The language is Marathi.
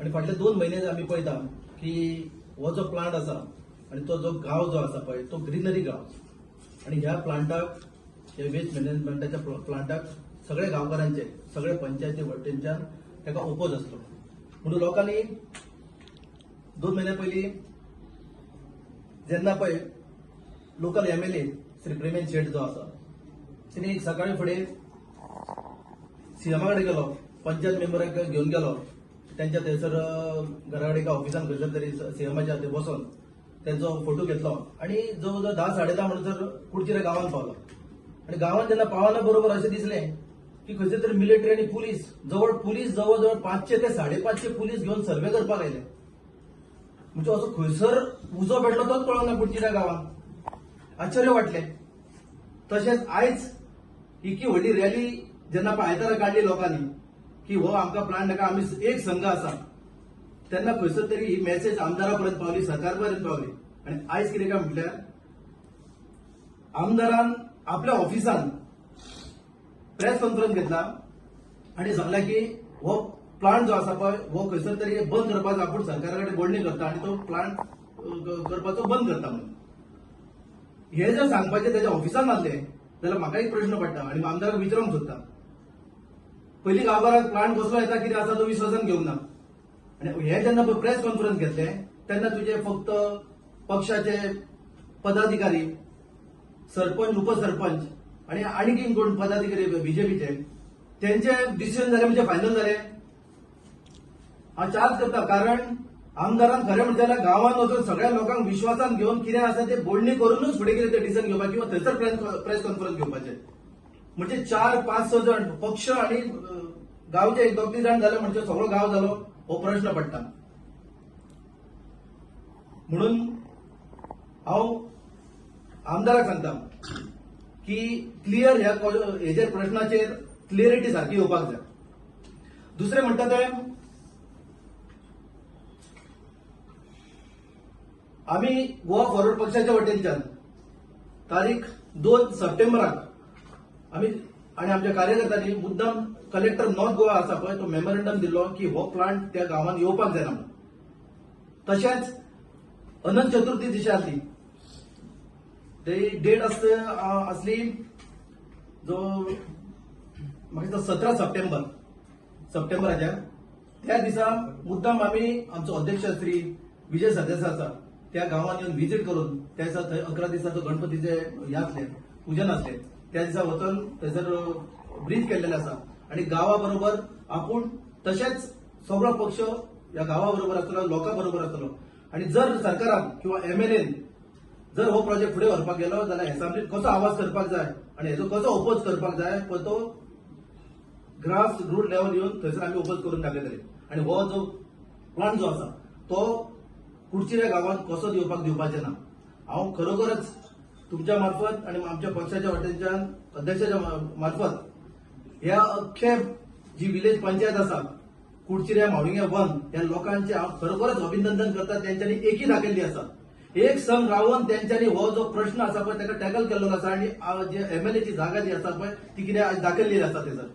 आणि फाटले 2 महिने आम्ही पळयता की हो जो प्लांट आसा आणि तो जो गांव जो आसा पळय तो ग्रीनरी गांव आणि ह्या प्लांटाक हे वेस्ट मॅनेजमेंटाच्या प्लांटाक सगळे गांवकारांचे सगळे पंचायती वटेनच्यान ताका ओपोज आसलो म्हणून लोकांनी 2 महिन्या पयलीं जेन्ना पळय लोकल एमएलए श्री प्रेमेन शेट जो आसा तिने सकाळी फुडें सीएमा कडेन गेलो पंचायत मेंबराक घेवन गेलो त्यांच्या थंयसर घरा कडेन ऑफिसान खंयसर तरी सीएमाच्या थंय बसून त्यांचो फोटो घेतलो आणि जवळ जवळ 10-10:30 म्हणसर कुडचिरे गांवांत पावलो आणि गांवांत जेन्ना पावना बरोबर अशें दिसलें की खंयसर तरी मिलिटरी आणि पुलीस जवळ जवळ 500 ते 550 पुलीस घेवन सर्वे करपाक आयले म्हणजे असो खंयसर उजो पेटलो तोच कळोंक ना कुडचिऱ्या गांवांत आश्चर्य वाटलें तशेंच आयज ही व्हडली रॅली जेन्ना आयतारा काडली लोकांनी की हो आमकां प्लांट नाका आमी एक संघ आसा तेन्ना खंयसर तरी ही मेसेज आमदारा पर्यंत पावली सरकार पर्यंत पावली आणि आयज कितें काय म्हटल्यार आमदारान आपल्या ऑफिसान प्रेस कॉन्फरन्स घेतला आणि सांगला की हो प्लांट जो आसा पळय हो खंयसर तरी बंद करपाचो आपूण सरकारा कडेन बोडणी करता आणि तो प्लांट करपाचो बंद करता म्हणून हे जर सांगपाचें त्याच्या ऑफिसान नासले जाल्यार म्हाका एक प्रश्न पडटा आणि आमदाराक विचारूंक सोदता पयलीं गांवकारांक प्लांट कसलो येता कितें आसा तो विश्वासान घेवंक ना आणि हे जेन्ना प्रेस कॉन्फरन्स घेतले तेन्ना तुजे फक्त पक्षाचे पदाधिकारी सरपंच उपसरपंच आणि आणखीन कोण पदाधिकारी बीजेपीचे त्यांचे डिसिजन झाले म्हणजे फायनल झाले हांव चार्ज करता कारण आमदारान खरें म्हणजे जाल्यार गांवांत वचून सगळ्या लोकांक विश्वासान घेवन कितें आसा ते बोडणी करूनच फुडें कितें ते डिसिजन घेवपाक किंवा थंयसर प्रेस कॉन्फरन्स घेवपाचे म्हणजे 4-5-6 जण पक्ष आणि गांवचे 1-2 जाण जाले म्हणजे सगळो गांव जालो हो प्रश्न पडटा म्हणून हांव आमदाराक सांगता की क्लियर ह्या हेजेर प्रश्नाचेर क्लियरिटी सारकी येवपाक जाय दुसरें म्हणटा ते आमी गोवा फॉरवर्ड पक्षाच्या वटेनच्यान तारीख 2 सप्टेंबराक आमी आणि आमच्या कार्यकर्त्यांनी मुद्दाम कलेक्टर नॉर्थ गोवा आसा पळय तो मेमोरंडम दिल्लो की हो प्लांट त्या गांवांत येवपाक जायना म्हणून तशेंच अनंत चतुर्थी दिसा आसली ती डेट असली जो म्हाका दिसता 17 सप्टेंबराच्या त्या दिसा मुद्दाम आमी आमचो अध्यक्ष श्री विजय सरदेसाय आसा त्या गांवांत येवन व्हिजीट करून त्या दिसा थंय 11 दिसाचो गणपतीचे हे आसले पूजन आसले त्या दिसा वचून थंयसर ब्रीज केल्लेले आसा आणि गांवा बरोबर आपूण तशेंच सगळो पक्ष ह्या गांवा बरोबर आसतलो लोकां बरोबर आसतलो आणि जर सरकारान किंवा एमएलएन जर हो प्रोजेक्ट फुडें व्हरपाक गेलो जाल्यार एसेंब्लीत कसो आवाज करपाक जाय आणि हेजो कसो ओपोज करपाक जाय पळय तो ग्रास रूट लेवल येवन थंयसर आमी ओपोज करून दाखयतले आणि हो जो प्लांट जो आसा तो कुडचिऱ्या गांवांत कसो दिवपाचें ना हांव खरोखरच तुमच्या मार्फत आणि आमच्या पक्षाच्या वटेनच्यान अध्यक्षाच्या मार्फत ह्या अख्खे जी विलेज पंचायत आसा कुडचिऱ्या मावळिंगे 1 ह्या लोकांचे हांव खरोखरच अभिनंदन करता त्यांच्यानी एकी दाखयल्ली आसा एक संघ रावन त्यांच्यानी हो जो प्रश्न आसा पळय ताका टॅकल केल्लो आसा आणि जे एमएलएची जागा जी आसा पळय ती कितें दाखयल्ली आसा थंयसर